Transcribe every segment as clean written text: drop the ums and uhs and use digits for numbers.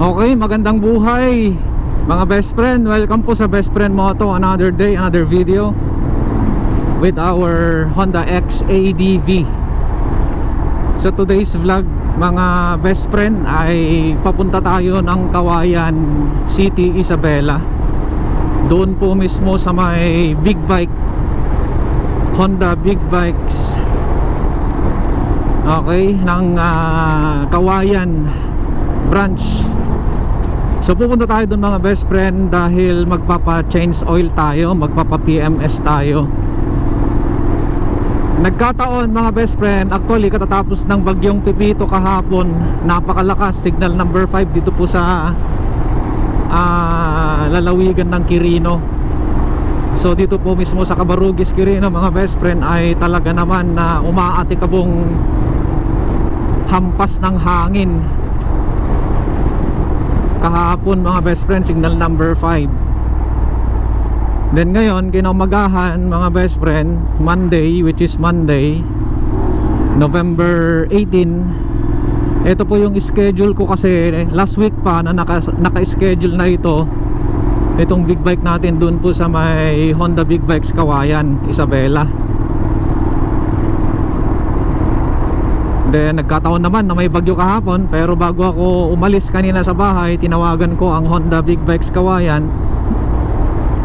Okay, magandang buhay mga best friend. Welcome po sa Best Friend Moto. Another day, another video with our Honda XADV. So today's vlog mga best friend ay papunta tayo ng Kawayan City, Isabela. Doon po mismo sa may big bike, Honda Big Bikes, okay, ng Kawayan branch. So pupunta tayo doon mga best friend dahil magpapa-change oil tayo, magpapa-PMS tayo. Nagkataon mga best friend, actually katatapos ng bagyong Pipito kahapon, napakalakas, signal number 5 dito po sa lalawigan ng Quirino. So dito po mismo sa Cabarugis, Quirino mga best friend ay talaga naman na umaatikabong hampas ng hangin kahapon mga best friend, signal number 5. Then ngayon kinaumagahan mga best friend, Monday, which is Monday November 18. Ito po yung schedule ko kasi last week pa na naka-schedule na itong big bike natin dun po sa may Honda Big Bikes Kawayan, Isabela. Then nagkataon naman na may bagyo kahapon, pero bago ako umalis kanina sa bahay, tinawagan ko ang Honda Big Bikes Kawayan.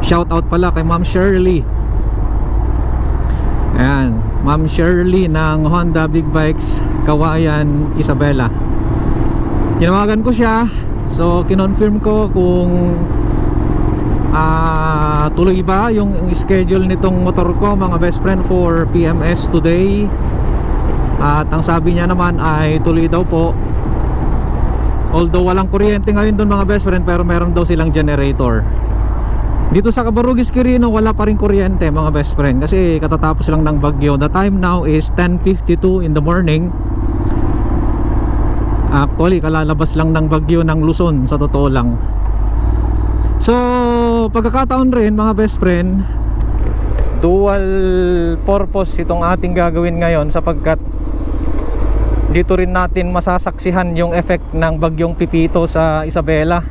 Shout out pala kay Ma'am Shirley. Ayan, Ma'am Shirley ng Honda Big Bikes Kawayan, Isabela. Tinawagan ko siya. So kinonfirm ko kung tuloy ba yung schedule nitong motor ko mga best friend for PMS today. At ang sabi niya naman ay tuloy daw po. Although walang kuryente ngayon doon mga best friend, pero meron daw silang generator. Dito sa Cabarugis, Quirino, wala pa rin kuryente mga best friend kasi katatapos lang ng bagyo. The time now is 10:52 in the morning. Actually kalalabas lang ng bagyo ng Luzon sa totoo lang. So pagkakataon rin mga best friend, dual purpose itong ating gagawin ngayon sapagkat dito rin natin masasaksihan yung effect ng bagyong Pipito sa Isabela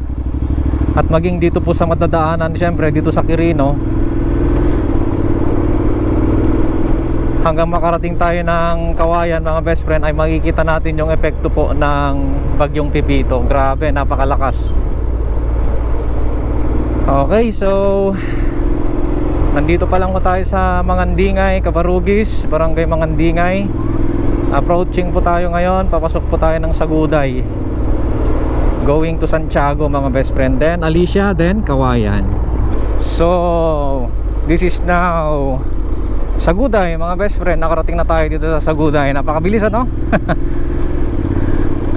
at maging dito po sa madadaanan syempre dito sa Quirino hanggang makarating tayo ng Kawayan mga best friend ay makikita natin yung epekto po ng bagyong Pipito. Grabe, napakalakas. Okay, so nandito pa lang po tayo sa Mangandingay, Cabarugis, Barangay Mangandingay. Approaching po tayo ngayon, papasok po tayo ng Saguday, going to Santiago mga best friend, then Alicia, then Kawayan. So this is now Saguday mga best friend. Nakarating na tayo dito sa Saguday. Napakabilis ano?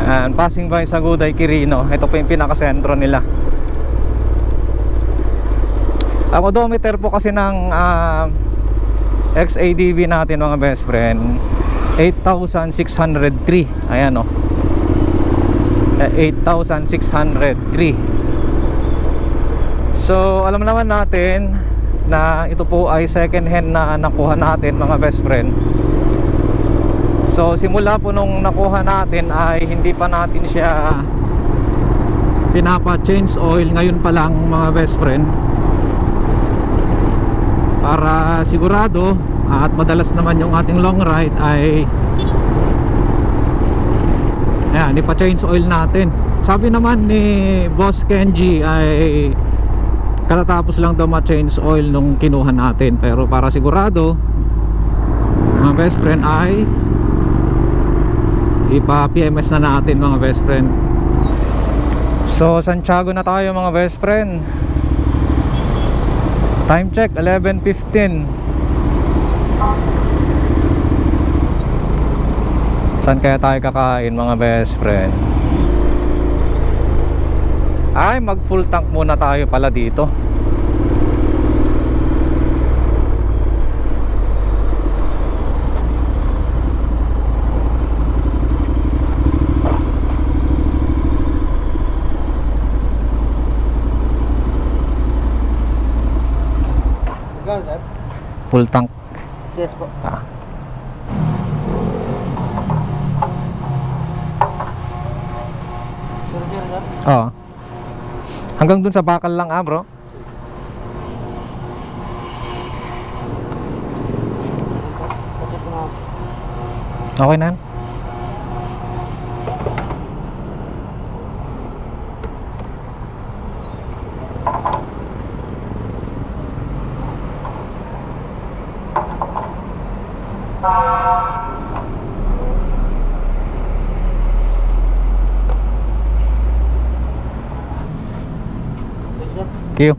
And passing by Saguday, Quirino. Ito po yung pinakasentro nila. Ang odometer po kasi ng XADV natin mga best friend 8,603. Ayan o, 8,603. So alam naman natin na ito po ay second hand na nakuha natin mga best friend. So simula po nung nakuha natin ay hindi pa natin siya pinapa-change oil. Ngayon pa lang mga best friend, para sigurado at madalas naman yung ating long ride ay ayan, ipa-change oil natin. Sabi naman ni Boss Kenji ay katatapos lang daw ma-change oil nung kinuha natin, pero para sigurado mga best friend ay ipa-PMS na natin mga best friend. So Santiago na tayo mga best friend. Time check 11:15. Saan kaya tayo kakain mga best friend? Ay, mag full tank muna tayo pala dito. Full tank. Yes po. Oo. Hanggang dun sa bakal lang bro. Okay na yan. Thank you.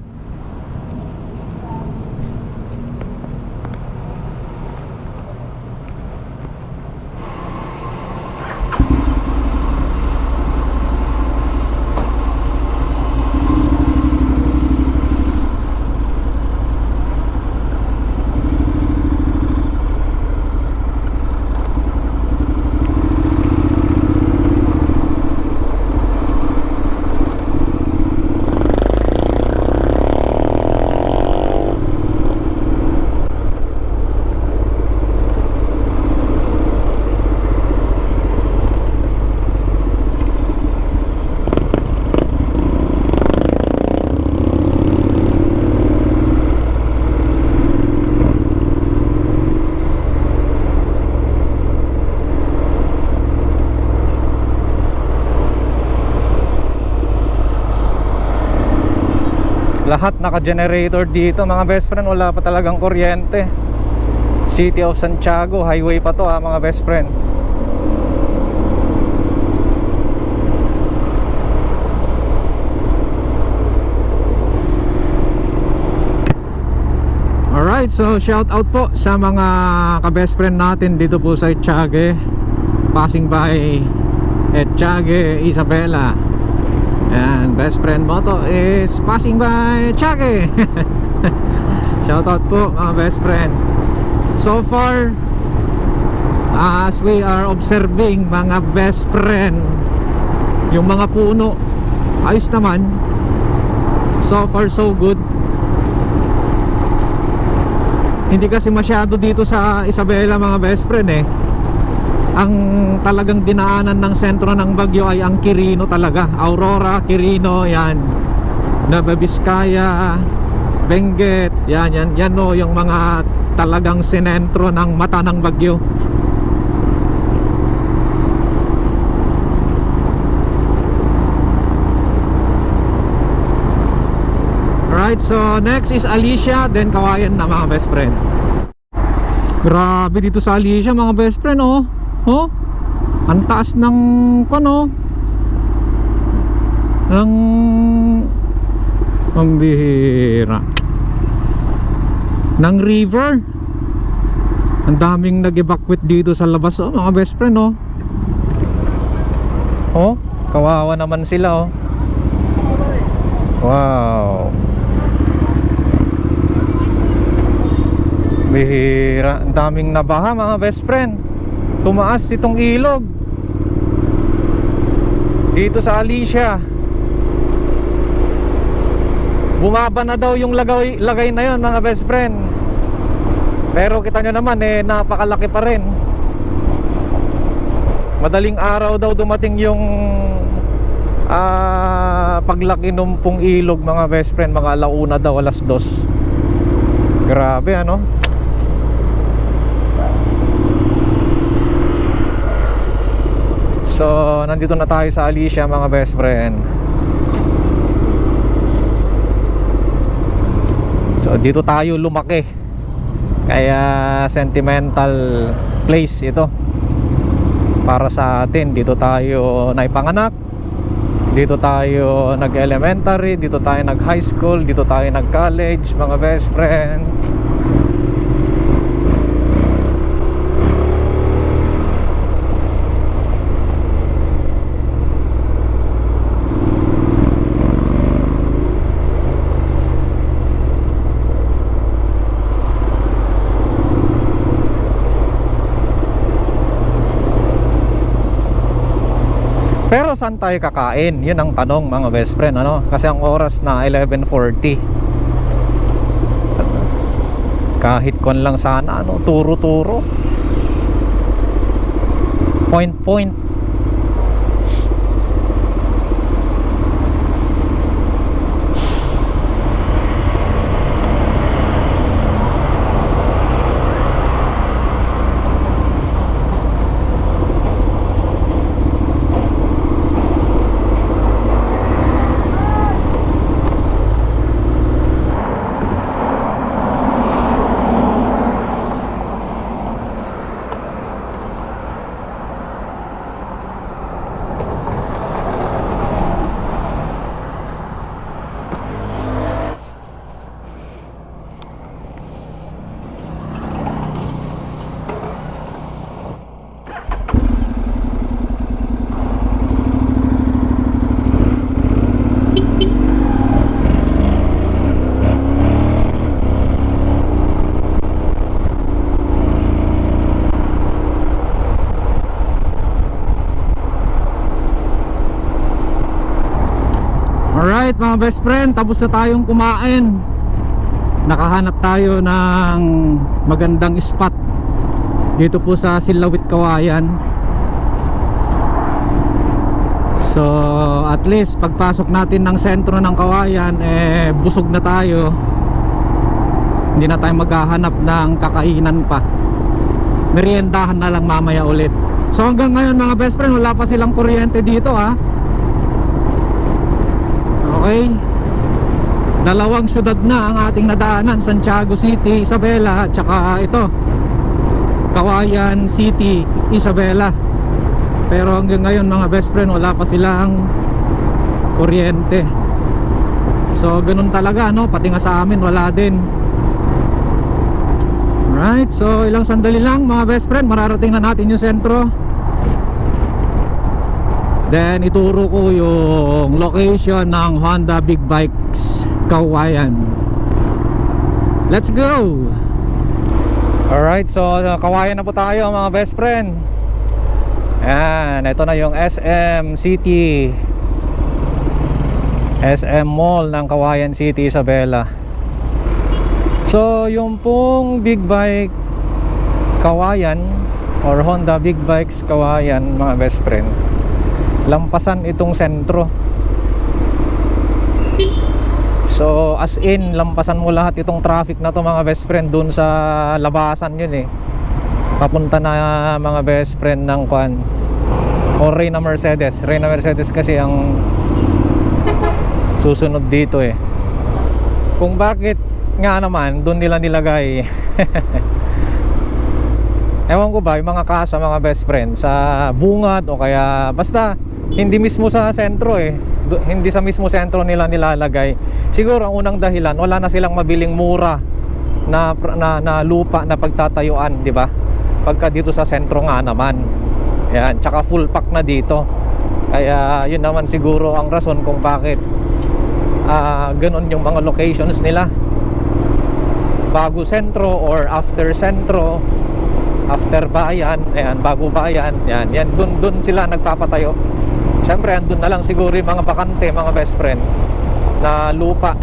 Lahat naka-generator dito mga best friend. Wala pa talagang kuryente. City of Santiago, highway pa to mga best friend. Alright, so shout out po sa mga ka-best friend natin dito po sa Etiague. Passing by Etiague, Isabela. And best friend Moto is passing by Etiague. Shout out po mga best friend. So far, as we are observing mga best friend, yung mga puno ayos naman. So far so good. Hindi kasi masyado dito sa Isabela mga best friend Ang talagang dinaanan ng sentro ng bagyo ay ang Quirino talaga. Aurora, Quirino, yan. Nueva Vizcaya, Benguet, yan yung mga talagang sinentro ng mata ng bagyo. Alright, so next is Alicia, then Kawayan na mga best friend. Grabe dito sa Alicia mga best friend Oh, ang taas ng ang bihira ng river. Ang daming nag-evacuate dito sa labas mga best friend kawawa naman sila Wow, bihira. Ang daming nabaha mga best friend. Tumaas itong ilog dito sa Alicia. Bumaba na daw yung lagay na yon mga best friend. Pero kita nyo naman napakalaki pa rin. Madaling araw daw dumating yung paglaki ng pong ilog mga best friend. Mga alauna daw, 2:00. Grabe So, nandito na tayo sa Alicia mga best friend. So, dito tayo lumaki. Kaya sentimental place ito para sa atin. Dito tayo naipanganak. Dito tayo nag-elementary, dito tayo nag-high school, dito tayo nag-college mga best friend. Pero saan tayo kakain? Yun ang tanong mga best friend Kasi ang oras na 11:40. Kahit kon lang sana turo-turo. Point. Alright mga best friend, tapos na tayong kumain. Nakahanap tayo ng magandang spot dito po sa Silawit, Kawayan. So at least pagpasok natin ng sentro ng Kawayan, busog na tayo. Hindi na tayo maghahanap ng kakainan pa. Meriendahan na lang mamaya ulit. So hanggang ngayon mga best friend, wala pa silang kuryente dito ha. Okay, dalawang syudad na ang ating nadaanan, Santiago City, Isabela, at saka ito Kawayan City, Isabela. Pero hanggang ngayon mga best friend, wala pa silang kuryente. So ganun talaga no, pati nga sa amin wala din. Right, so ilang sandali lang mga best friend, mararating na natin yung sentro. Then ituro ko yung location ng Honda Big Bikes Kawayan. Let's go! Alright, so Kawayan na po tayo mga best friend. Ayan, ito na yung SM City, SM Mall ng Kawayan City, Isabela. So yung pong Big Bike Kawayan or Honda Big Bikes Kawayan mga best friend, lampasan itong sentro. So as in, lampasan mo lahat itong traffic na to mga best friend. Dun sa labasan yun papunta na mga best friend ng Kwan o Reyna Mercedes. Reyna Mercedes kasi ang susunod dito Kung bakit nga naman dun nila nilagay ewan ko ba, yung mga kasa mga best friend sa bungad o kaya basta hindi mismo sa sentro hindi sa mismo sentro nila nilalagay. Siguro ang unang dahilan, wala na silang mabiling mura na lupa na pagtatayuan, di ba? Pagka dito sa sentro nga naman, yan, tsaka full pack na dito. Kaya yun naman siguro ang rason kung bakit ganun yung mga locations nila, bago sentro or after sentro, after bayan, ayan, bago bayan, yan, dun sila nagpapatayo. Siyempre andun na lang siguro yung mga bakante mga best friend na lupa.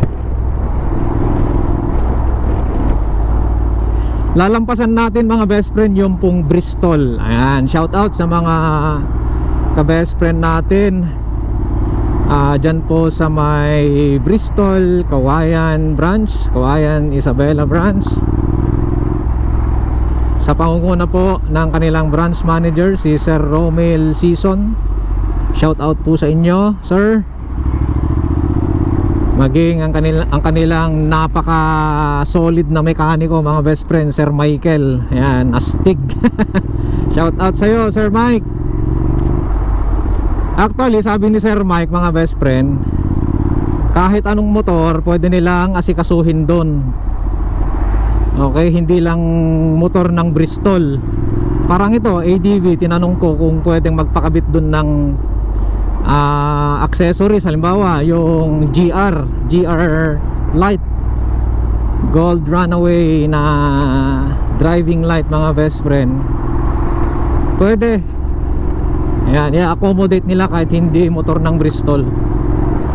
Lalampasan natin mga best friend yung pong Bristol. Ayan, shout out sa mga ka best friend natin dyan po sa may Bristol, Kawayan branch, Kawayan Isabela branch. Sa pangunguna po ng kanilang branch manager si Sir Romel Season. Shout out po sa inyo, sir. Maging ang kanilang napaka solid na mekaniko mga best friend, Sir Michael. Ayan, astig. Shout out sa iyo, Sir Mike. Actually, sabi ni Sir Mike mga best friend, kahit anong motor pwede nilang asikasuhin doon. Okay, hindi lang motor ng Bristol. Parang ito, ADV, tinanong ko kung pwedeng magpakabit doon ng accessories. Halimbawa, yung GR light, gold runaway na driving light mga best friend, pwede. Ayan, i-accommodate nila kahit hindi motor ng Bristol.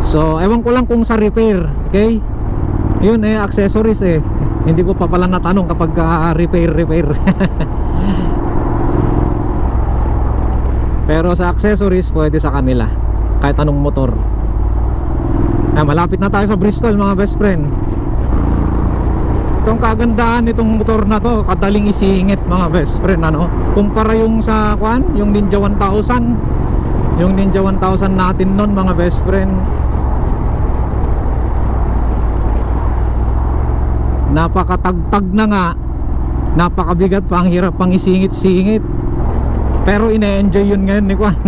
So, ewan ko lang kung sa repair. Okay? Yun accessories hindi ko pa pala natanong kapag repair. Pero sa accessories pwede sa kanila kahit anong motor. Malapit na tayo sa Bristol mga best friend. Itong kagandahan nitong motor na to, kadaling isingit mga best friend kumpara yung sa yung Ninja 1000. Yung Ninja 1000 natin nun mga best friend, napakatagtag na nga, napakabigat pa, ang hirap pang isingit-singit. Pero ine-enjoy yun ngayon ni Kwan.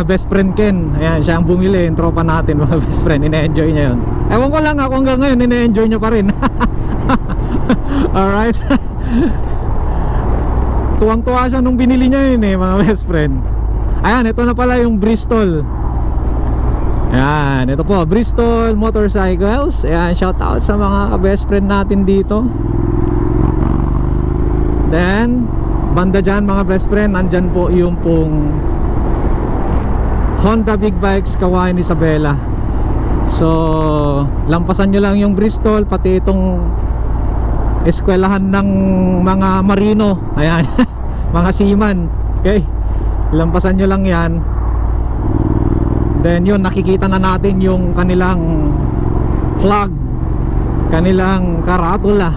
Best friend Ken, ayan, siya ang bumili, yung tropa natin mga best friend, ine-enjoy niya yun. Ewan ko lang ako hanggang ngayon ine-enjoy niya pa rin. Alright. Tuwang-tuwa siya nung binili niya yun mga best friend. Ayan, ito na pala yung Bristol. Ayan, ito po, Bristol Motorcycles. Ayan, shout out sa mga best friend natin dito. Then banda dyan mga best friend, nandyan po yung pong Honda Big Bikes Kawayan Isabela. So lampasan nyo lang yung Bristol, pati itong eskwelahan ng mga marino, ayan. Mga seaman, okay, lampasan nyo lang yan. Then yun, nakikita na natin yung kanilang flag, kanilang karatula.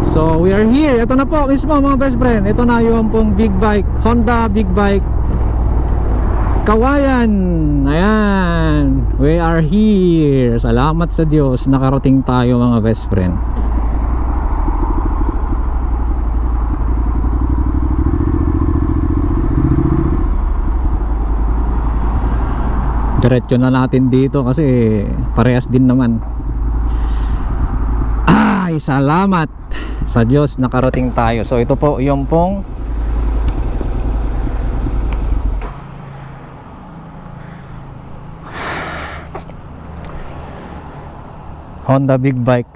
So we are here. Ito na po mismo mga best friend. Ito na yung pong big bike, Honda big bike Kawayan. Ayan, we are here. Salamat sa Diyos, nakarating tayo mga best friend. Diretso na natin dito kasi parehas din naman. Ay, salamat sa Diyos, nakarating tayo. So ito po yung pong Honda Big Bike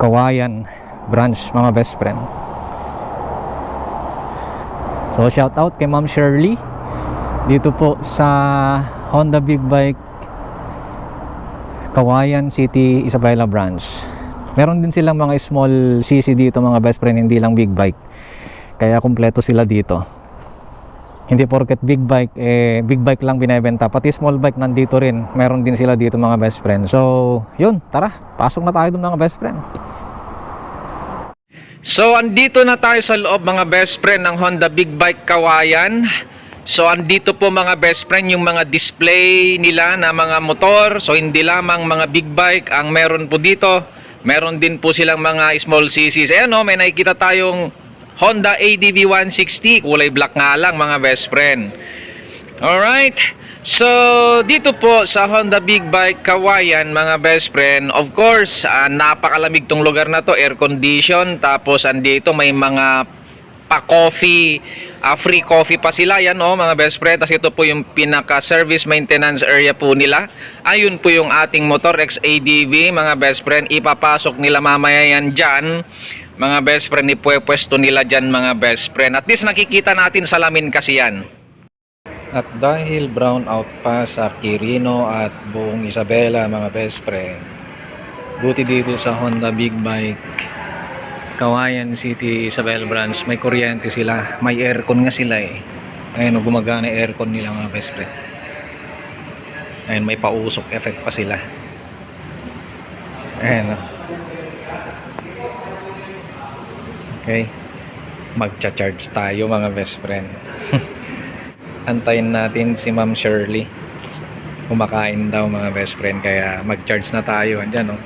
Kawayan branch mga best friend. So shout out kay Ma'am Shirley dito po sa Honda Big Bike Kawayan City, Isabela branch. Meron din silang mga small CC dito mga best friend, hindi lang big bike. Kaya kumpleto sila dito. Hindi porket big bike, big bike lang binebenta, pati small bike nandito rin. Meron din sila dito mga best friend. So yun, tara, pasok na tayo dun mga best friend. So andito na tayo sa loob mga best friend ng Honda Big Bike Kawayan. So andito po mga best friend yung mga display nila na mga motor. So hindi lamang mga big bike ang meron po dito, meron din po silang mga small CCs. Ayan o, may nakikita tayong Honda ADV 160, kulay black nga lang mga best friend. Alright, so dito po sa Honda Big Bike Kawayan mga best friend, of course napakalamig tong lugar na to, air condition. Tapos andito may mga pa-coffee, free coffee pa sila, yan o mga best friend. Tapos ito po yung pinaka service maintenance area po nila. Ayun po yung ating motor XADV mga best friend, ipapasok nila mamaya yan dyan mga best friend, ipwesto nila dyan mga best friend. At least nakikita natin salamin kasi yan. At dahil brown out pa sa Quirino at buong Isabela mga best friend, buti dito sa Honda Big Bike Kawayan City, Isabela branch, may kuryente sila, may aircon nga sila eh. Ayun, gumagana aircon nila mga best friend. Ayun, may pausok effect pa sila. Ayun. Okay, magcha-charge tayo mga best friend. Antayin natin si Ma'am Shirley, kumakain daw mga best friend, kaya mag-charge na tayo. Andyan, no?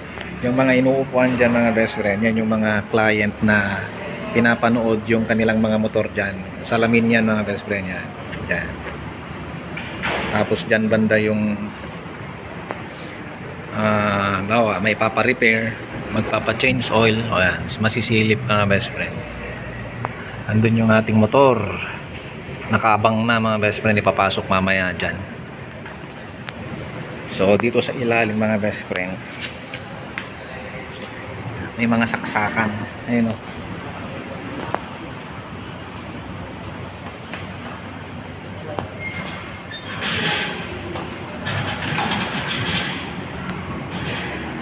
Yung mga inuupuan dyan mga best friend, yan yung mga client na pinapanood yung kanilang mga motor dyan. Salamin yan mga best friend, yan. Yan. Tapos dyan banda yung bawa, may papa-repair, magpapa-change oil, o yan, masisilip mga best friend. Andun yung ating motor, nakaabang na mga best friend, ipapasok mamaya dyan. So dito sa ilalim mga best friend, may mga saksakan. Ayun o,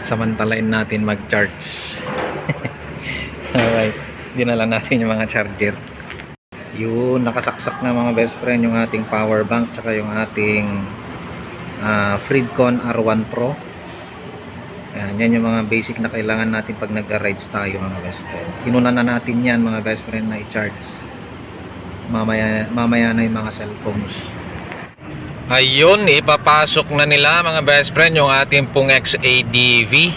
samantalain natin mag-charge. Alright, dinala natin yung mga charger. Yun, nakasaksak na mga best friend yung ating power bank, tsaka yung ating Freedcon R1 Pro. Ayan, yan yung mga basic na kailangan natin pag nag-rides tayo mga best friend. Inuna na natin yan mga best friend na i-charge. Mamaya na yung mga cellphones. Ayun, ipapasok na nila mga best friend yung ating pong XADV.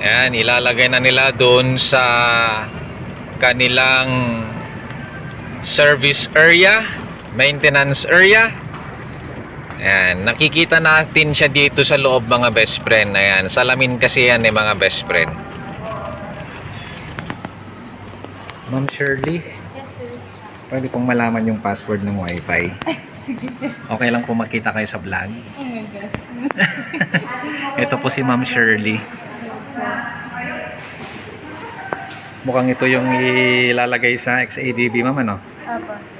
Ayan, ilalagay na nila doon sa kanilang service area, maintenance area. Ayan, nakikita natin siya dito sa loob mga best friend. Ayan, salamin kasi yan mga best friend. Ma'am Shirley? Yes, sir. Pwede pong malaman yung password ng wifi. Sige, sir. Okay lang po makita kayo sa vlog. Oh my gosh. Ito po si Ma'am Shirley. Mukhang ito yung ilalagay sa XADV, ma'am, ano? Apa, sir.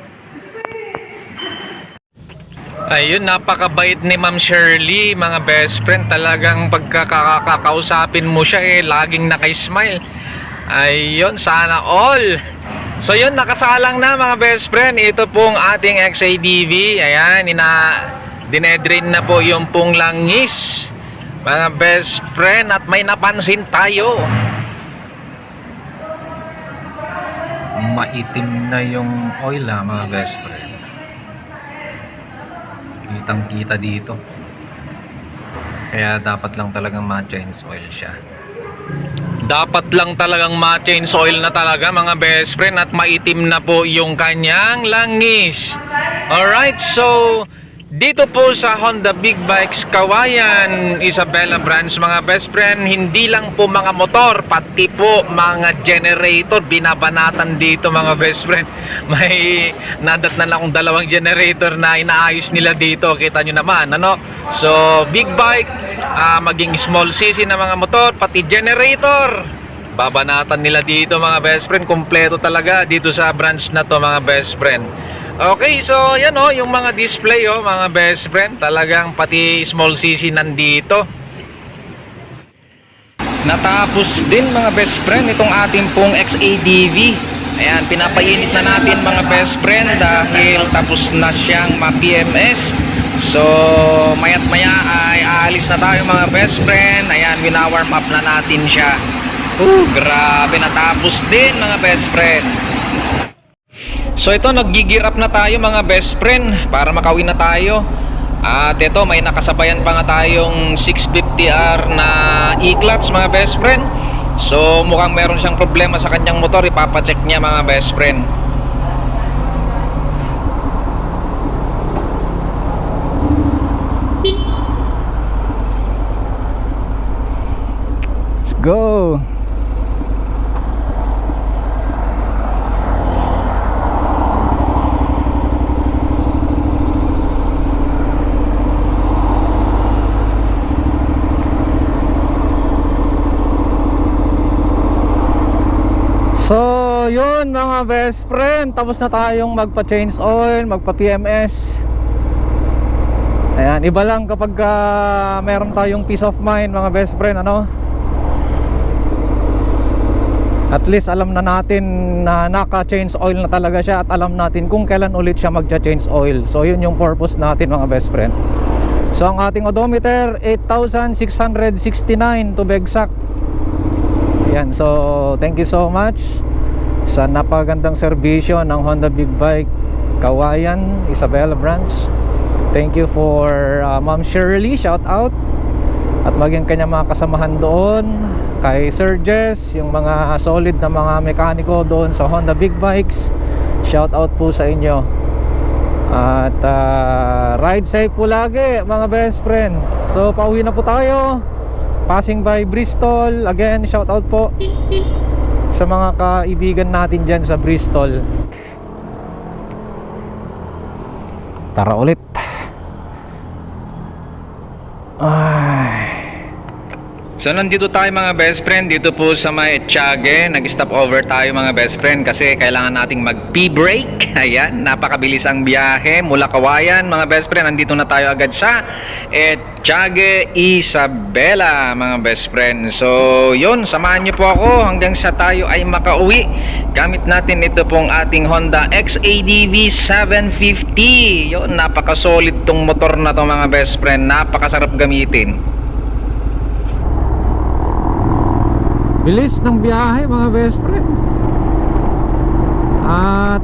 Ayun, napakabait ni Ma'am Shirley, mga best friend. Talagang pagkakakausapin mo siya laging naka-smile. Ayun, sana all. So yun, nakasalang na mga best friend. Ito pong ating XADV. Ayan, dinedrain na po yung pong langis, mga best friend. At may napansin tayo. Maitim na yung oil mga best friend. Kitang kita dito. Kaya dapat lang talagang ma-change oil siya. Dapat lang talagang ma-change oil na talaga mga best friend. At maitim na po yung kanyang langis. Alright, so dito po sa Honda Big Bikes Kawayan, Isabela branch mga best friend, hindi lang po mga motor, pati po mga generator binabanatan dito mga best friend. May nadatnan akong dalawang generator na inaayos nila dito, kita nyo naman, ano? So big bike, maging small cc na mga motor, pati generator babanatan nila dito mga best friend. Kompleto talaga dito sa branch na to mga best friend. Okay, so yan yung mga display mga best friend. Talagang pati small cc nandito. Natapos din mga best friend itong ating pong XADV. Ayan, pinapainit na natin mga best friend dahil tapos na siyang ma-PMS. So mayat maya ay aalis na tayo mga best friend. Ayan, wina-warm up na natin siya. Grabe, natapos din mga best friend. So ito, nag-gear up na tayo mga best friend para makauwi na tayo. At ito, may nakasabayan pa nga tayong 650R na E-clutch mga best friend. So mukhang meron siyang problema sa kanyang motor. Ipapacheck niya mga best friend. Let's go. So yun mga best friend, tapos na tayong magpa-change oil, magpa-TMS. Ayan, iba lang kapag meron tayong peace of mind mga best friend, ano? At least alam na natin na naka-change oil na talaga siya, at alam natin kung kailan ulit siya magcha-change oil. So yun yung purpose natin mga best friend. So ang ating odometer 8,669 to be exact. Ayan, so thank you so much sa napagandang serbisyo ng Honda Big Bike Kawayan, Isabela branch. Thank you for Ma'am Shirley, shout out. At maging kanyang mga kasamahan doon, kay Sir Jess, yung mga solid na mga mekaniko doon sa Honda Big Bikes, shout out po sa inyo. At ride safe po lagi mga best friend. So pauwi na po tayo, passing by Bristol. Again, shout out po sa mga kaibigan natin dyan sa Bristol. Tara ulit. Ay. So nandito tayo mga best friend, dito po sa may Etchage. Nag-stop over tayo mga best friend kasi kailangan nating mag-P-break. Ayan, napakabilis ang biyahe mula Kawayan mga best friend. Nandito na tayo agad sa Etchage, Isabela mga best friend. So yun, samahan nyo po ako hanggang sa tayo ay makauwi. Gamit natin ito pong ating Honda XADV 750. Yun, napaka-solid tong motor na to mga best friend. Napakasarap gamitin. Bilis ng biyahe mga best friend.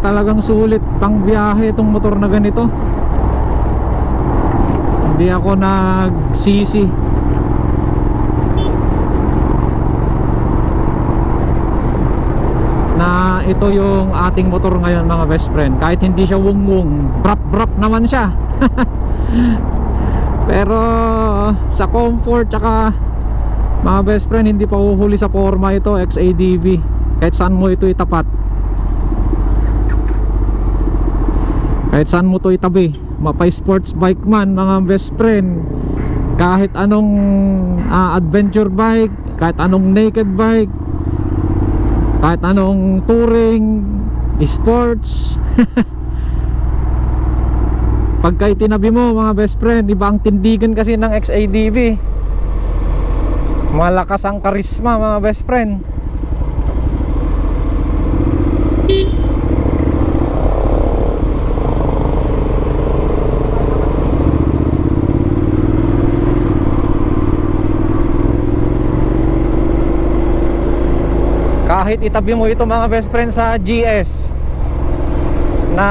Talagang sulit pang biyahe itong motor na ganito. Hindi ako nagsisi. Na ito yung ating motor ngayon mga best friend. Kahit hindi siya wung-wung, brap-brap naman siya. Pero sa comfort tsaka mga best friend, hindi pa uhuli sa forma ito, XADV. Kahit saan mo ito itapat, kahit saan mo ito itabi, mapay sports bike man mga best friend, kahit anong adventure bike, kahit anong naked bike, kahit anong touring, sports Pagka itinabi mo mga best friend, iba ang tindigan kasi ng XADV. Malakas ang karisma mga best friend. Kahit itabi mo ito mga best friend sa GS na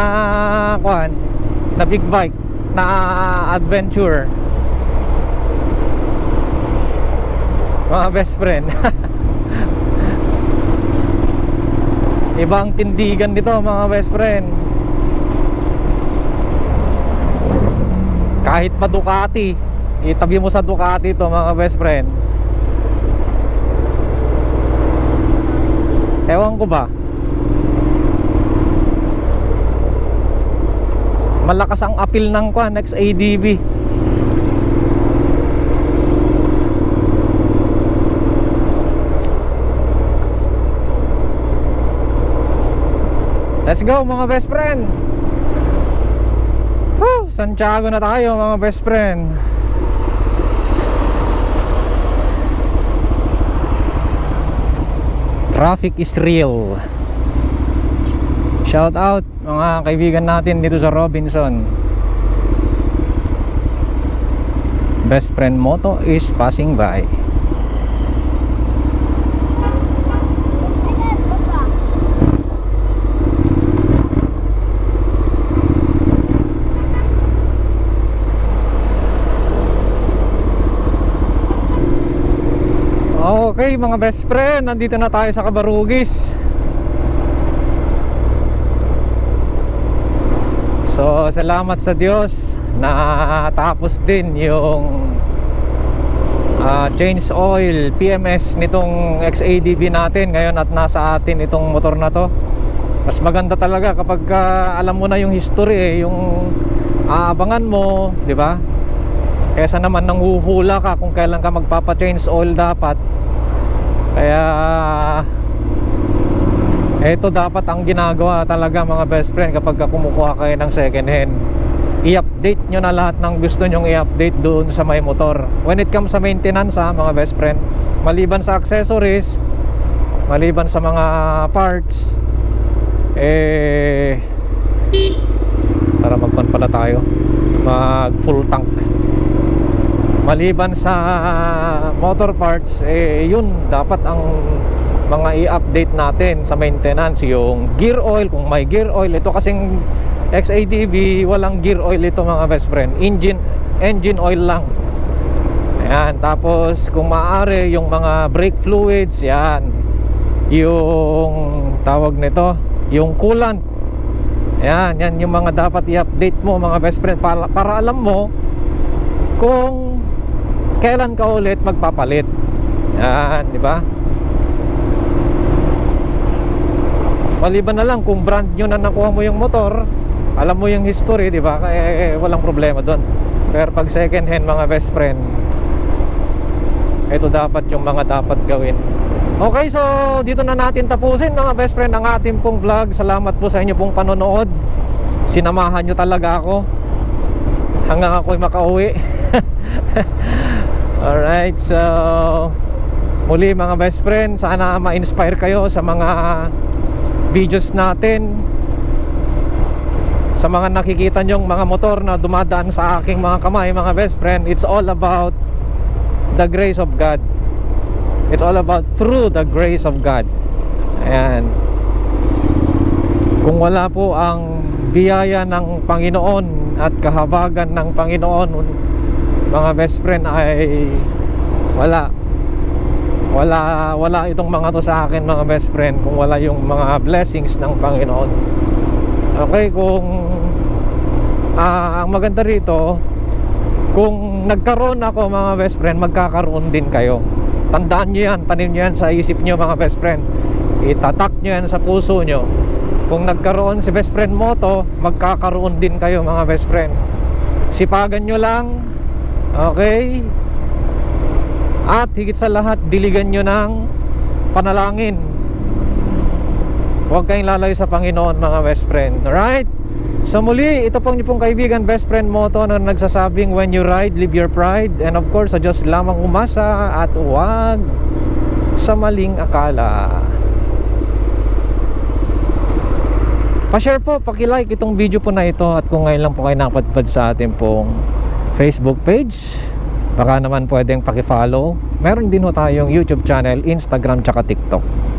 kuan, na big bike, na adventure, mga best friend. Ibang tindigan dito mga best friend. Kahit pa Ducati, itabi mo sa Ducati ito mga best friend. Ewan ko ba, malakas ang appeal ng kuan XADV. Let's go mga best friend. Woo! Santiago na tayo mga best friend. Traffic is real. Shout out mga kaibigan natin dito sa Robinson. Best friend moto is passing by. Okay mga best friend, nandito na tayo sa Cabarugis. So salamat sa Diyos na tapos din yung change oil PMS nitong XADV natin ngayon at nasa atin itong motor na to. Mas maganda talaga kapag alam mo na yung history yung aabangan mo, di ba? Kaysa naman nanghuhula ka kung kailan ka magpapa-change oil dapat. Kaya ito dapat ang ginagawa talaga mga best friend kapag kumukuha kayo ng second hand. I-update nyo na lahat ng gusto nyong i-update doon sa may motor. When it comes sa maintenance mga best friend, maliban sa accessories, maliban sa mga parts, tara magpan pala tayo, mag full tank. Maliban sa motor parts, yun dapat ang mga i-update natin sa maintenance. Yung gear oil, kung may gear oil. Ito kasing XADV, walang gear oil ito mga best friend. Engine oil lang. Ayan. Tapos kung maaari yung mga brake fluids, yan. Yung tawag nito, yung coolant. Ayan, yan yung mga dapat i-update mo mga best friend para alam mo kung kailan ka ulit magpapalit. Yan, di ba? Maliban na lang kung brand new na nakuha mo yung motor, alam mo yung history, di ba? Walang problema doon. Pero pag second hand mga best friend, ito dapat yung mga dapat gawin. Okay, so dito na natin tapusin mga best friend ang ating pong vlog. Salamat po sa inyo pong panonood. Sinamahan nyo talaga ako hanggang ako'y makauwi. Alright, so muli mga best friend, sana ma-inspire kayo sa mga videos natin, sa mga nakikita nyong mga motor na dumadaan sa aking mga kamay mga best friend. It's all about the grace of God. It's all about through the grace of God. Ayan. Kung wala po ang biyaya ng Panginoon at kahabagan ng Panginoon mga best friend, ay wala itong mga to sa akin mga best friend, kung wala yung mga blessings ng Panginoon. Okay, kung ang maganda rito, kung nagkaroon ako mga best friend, magkakaroon din kayo. Tandaan nyo yan, tanim nyo yan sa isip nyo mga best friend, itatak nyo yan sa puso nyo. Kung nagkaroon si best friend moto, magkakaroon din kayo mga best friend. Sipagan nyo lang. Okay? At higit sa lahat, diligan nyo ng panalangin. Huwag kayong lalayo sa Panginoon mga best friend. Alright? Sa muli, ito pong inyong kaibigan, best friend Moto, na nagsasabing, when you ride, live your pride. And of course, sa Diyos lamang umasa at huwag sa maling akala. Pa-share po, paki-like itong video po na ito. At kung ngayon lang po kayo nakapadpad sa ating pong Facebook page, baka naman pwedeng paki-follow. Meron din po tayong YouTube channel, Instagram, tsaka TikTok.